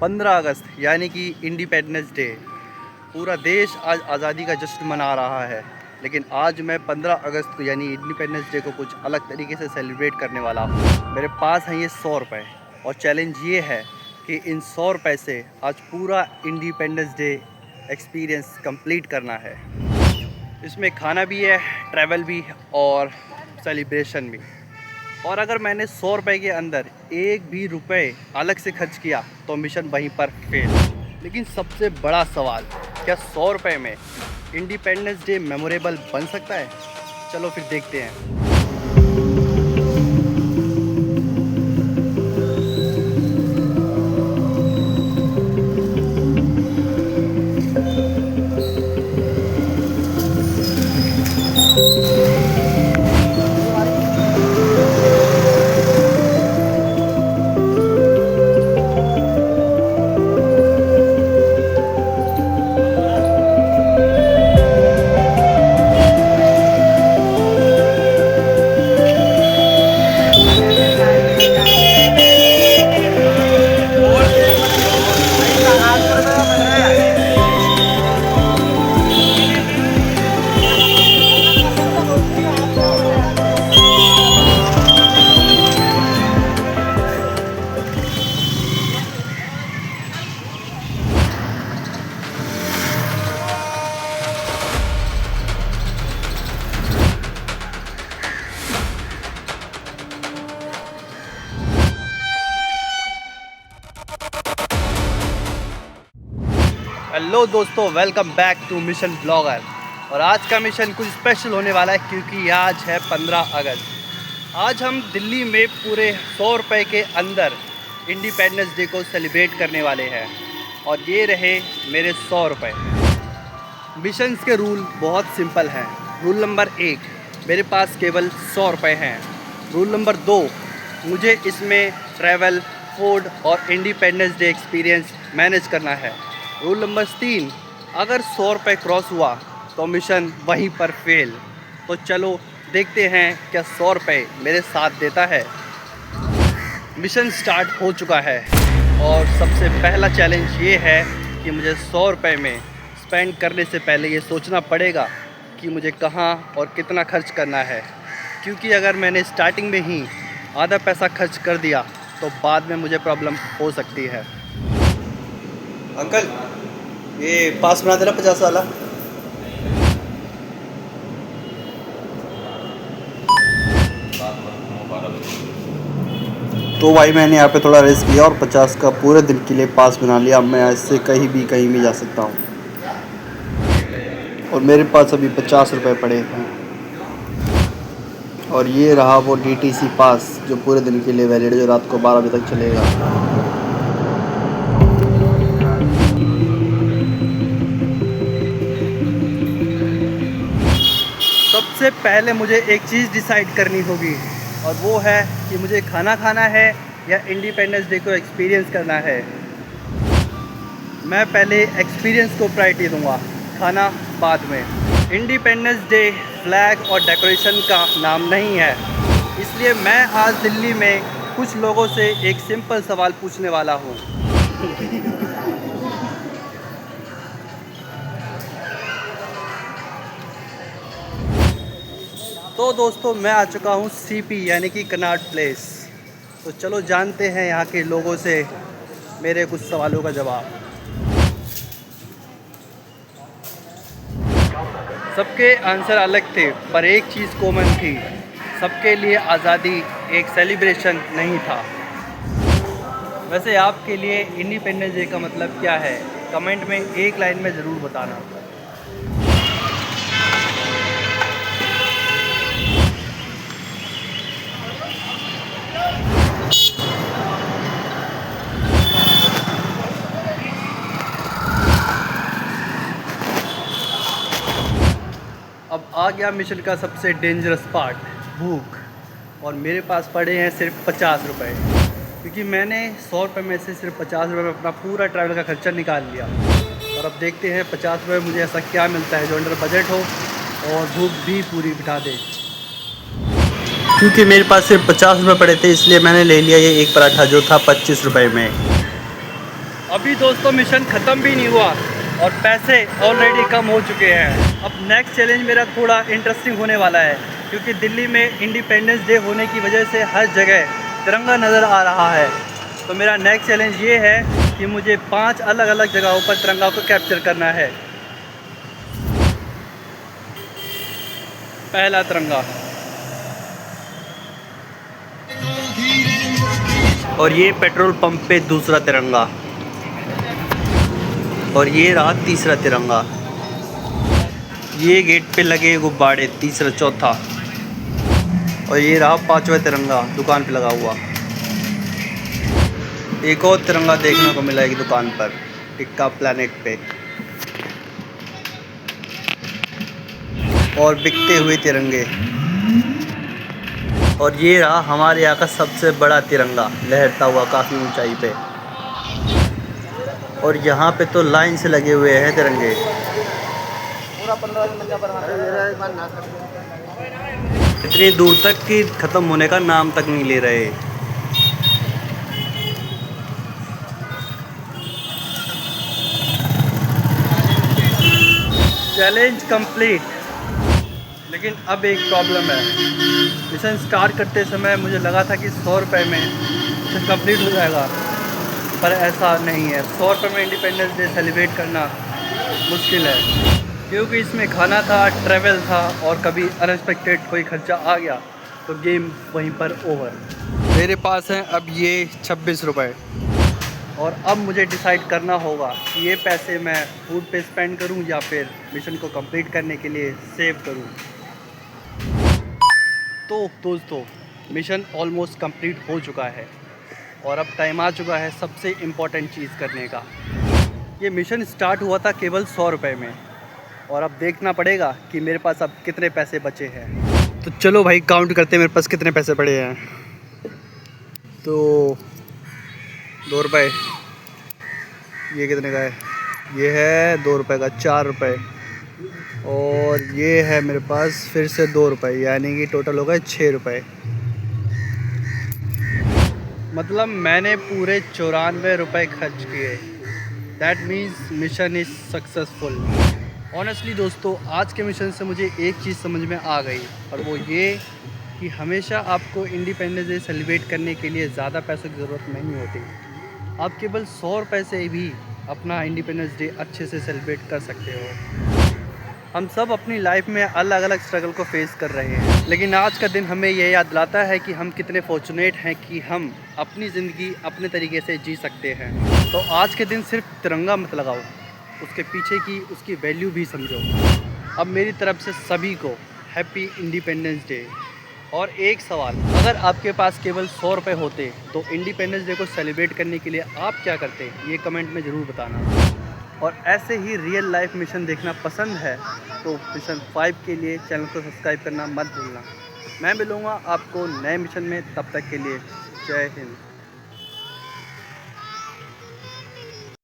15 अगस्त यानी कि independence day. पूरा देश आज आज़ादी का जश्न मना रहा है, लेकिन आज मैं 15 अगस्त को यानी इंडिपेंडेंस डे को कुछ अलग तरीके से सेलिब्रेट करने वाला हूँ। मेरे पास हैं ये 100 रुपये और चैलेंज ये है कि इन 100 रुपये से आज पूरा इंडिपेंडेंस डे एक्सपीरियंस कंप्लीट करना है। इसमें खाना भी है, ट्रैवल भी और सेलिब्रेशन भी। और अगर मैंने 100 रुपये के अंदर एक भी रुपए अलग से खर्च किया तो मिशन वहीं पर फेल। लेकिन सबसे बड़ा सवाल, क्या 100 रुपये में इंडिपेंडेंस डे मेमोरेबल बन सकता है? चलो फिर देखते हैं। हेलो दोस्तों, welcome back to mission blogger. और आज का मिशन कुछ स्पेशल होने वाला है क्योंकि आज है 15 अगस्त। आज हम दिल्ली में पूरे 100 रुपये के अंदर इंडिपेंडेंस डे को सेलिब्रेट करने वाले हैं। और ये रहे मेरे 100 रुपये। मिशंस के रूल बहुत सिंपल हैं। रूल नंबर 1, मेरे पास केवल 100 रुपये हैं। रूल नंबर 2, मुझे इसमें ट्रैवल, फूड और इंडिपेंडेंस डे एक्सपीरियंस मैनेज करना है। रूल नंबर 3, अगर 100 रुपये क्रॉस हुआ तो मिशन वहीं पर फेल। तो चलो देखते हैं क्या 100 रुपये मेरे साथ देता है। मिशन स्टार्ट हो चुका है और सबसे पहला चैलेंज ये है कि मुझे 100 रुपये में स्पेंड करने से पहले ये सोचना पड़ेगा कि मुझे कहाँ और कितना खर्च करना है। क्योंकि अगर मैंने स्टार्टिंग में ही आधा पैसा खर्च कर दिया तो बाद में मुझे प्रॉब्लम हो सकती है। अंकल, ये पास बना देना 50 वाला। तो भाई मैंने यहाँ पे थोड़ा रेस्ट किया और 50 का पूरे दिन के लिए पास बना लिया। अब मैं इससे कहीं भी जा सकता हूँ। और मेरे पास अभी 50 रुपये पड़े हैं। और ये रहा वो DTC पास जो पूरे दिन के लिए वैलिड, जो रात को 12 बजे तक चलेगा। सबसे पहले मुझे एक चीज़ डिसाइड करनी होगी और वो है कि मुझे खाना खाना है या इंडिपेंडेंस डे को एक्सपीरियंस करना है। मैं पहले एक्सपीरियंस को प्रायोरिटी दूंगा, खाना बाद में। इंडिपेंडेंस डे फ्लैग और डेकोरेशन का नाम नहीं है, इसलिए मैं आज दिल्ली में कुछ लोगों से एक सिंपल सवाल पूछने वाला हूँ। तो दोस्तों, मैं आ चुका हूँ CP यानी कि कनॉट प्लेस। तो चलो जानते हैं यहाँ के लोगों से मेरे कुछ सवालों का जवाब। सबके आंसर अलग थे पर एक चीज़ कॉमन थी, सबके लिए आज़ादी एक सेलिब्रेशन नहीं था। वैसे आपके लिए इंडिपेंडेंस डे का मतलब क्या है? कमेंट में एक लाइन में ज़रूर बताना। अब आ गया मिशन का सबसे डेंजरस पार्ट, भूख। और मेरे पास पड़े हैं सिर्फ 50 रुपये, क्योंकि मैंने 100 रुपये में से सिर्फ 50 रुपये में अपना पूरा ट्रैवल का खर्चा निकाल लिया। और अब देखते हैं 50 रुपये मुझे ऐसा क्या मिलता है जो अंडर बजट हो और भूख भी पूरी बिठा दे। क्योंकि मेरे पास सिर्फ 50 रुपये पड़े थे, इसलिए मैंने ले लिया ये एक पराठा जो था 25 रुपये में। अभी दोस्तों मिशन ख़त्म भी नहीं हुआ और पैसे ऑलरेडी कम हो चुके हैं। अब नेक्स्ट चैलेंज मेरा थोड़ा इंटरेस्टिंग होने वाला है, क्योंकि दिल्ली में इंडिपेंडेंस डे होने की वजह से हर जगह तिरंगा नज़र आ रहा है। तो मेरा नेक्स्ट चैलेंज ये है कि मुझे 5 अलग अलग जगहों पर तिरंगा को कैप्चर करना है। पहला तिरंगा, और ये पेट्रोल पंप पे दूसरा तिरंगा, और ये रहा तीसरा तिरंगा, ये गेट पे लगे गुब्बारे तीसरा चौथा, और ये रहा 5वां तिरंगा दुकान पे लगा हुआ। एक और तिरंगा देखने को मिला एक दुकान पर टिक्का प्लैनेट पे, और बिकते हुए तिरंगे, और ये रहा हमारे यहाँ का सबसे बड़ा तिरंगा लहरता हुआ काफ़ी ऊंचाई पे। और यहाँ पे तो लाइन से लगे हुए हैं तिरंगे। इतनी दूर तक कि ख़त्म होने का नाम तक नहीं ले रहे। चैलेंज कंप्लीट, लेकिन अब एक प्रॉब्लम है। मिशन स्टार्ट करते समय मुझे लगा था कि 100 रुपये में मिशन कंप्लीट हो जाएगा, पर ऐसा नहीं है। 100 रुपये में इंडिपेंडेंस डे सेलिब्रेट करना मुश्किल है, क्योंकि इसमें खाना था, ट्रैवल था, और कभी अनएक्सपेक्टेड कोई खर्चा आ गया तो गेम वहीं पर ओवर। मेरे पास हैं अब ये 26 रुपये, और अब मुझे डिसाइड करना होगा कि ये पैसे मैं फूड पे स्पेंड करूं या फिर मिशन को कंप्लीट करने के लिए सेव करूं। तो दोस्तों मिशन ऑलमोस्ट कंप्लीट हो चुका है, और अब टाइम आ चुका है सबसे इम्पॉर्टेंट चीज़ करने का। ये मिशन स्टार्ट हुआ था केवल 100 रुपये में, और अब देखना पड़ेगा कि मेरे पास अब कितने पैसे बचे हैं। तो चलो भाई काउंट करते हैं मेरे पास कितने पैसे पड़े हैं। तो 2 रुपये, ये कितने का है? ये है 2 रुपये का, 4 रुपये, और ये है मेरे पास फिर से 2 रुपये, यानी कि टोटल हो गए 6 रुपये। मतलब मैंने पूरे 94 रुपये खर्च किए। That means mission is successful. Honestly दोस्तों आज के मिशन से मुझे एक चीज़ समझ में आ गई, और वो ये कि हमेशा आपको इंडिपेंडेंस डे सेलिब्रेट करने के लिए ज़्यादा पैसों की ज़रूरत नहीं होती। आप केवल 100 रुपये से भी अपना इंडिपेंडेंस डे अच्छे से सेलिब्रेट कर सकते हो। हम सब अपनी लाइफ में अलग अलग स्ट्रगल को फेस कर रहे हैं, लेकिन आज का दिन हमें यह याद दिलाता है कि हम कितने फॉर्चुनेट हैं कि हम अपनी ज़िंदगी अपने तरीके से जी सकते हैं। तो आज के दिन सिर्फ तिरंगा मत लगाओ, उसके पीछे की उसकी वैल्यू भी समझो। अब मेरी तरफ से सभी को हैप्पी इंडिपेंडेंस डे। और एक सवाल, अगर आपके पास केवल 100 रुपये होते तो इंडिपेंडेंस डे को सेलिब्रेट करने के लिए आप क्या करते, ये कमेंट में ज़रूर बताना। और ऐसे ही रियल लाइफ मिशन देखना पसंद है तो मिशन 5 के लिए चैनल को सब्सक्राइब करना मत भूलना। मैं मिलूँगा आपको नए मिशन में, तब तक के लिए जय हिंद।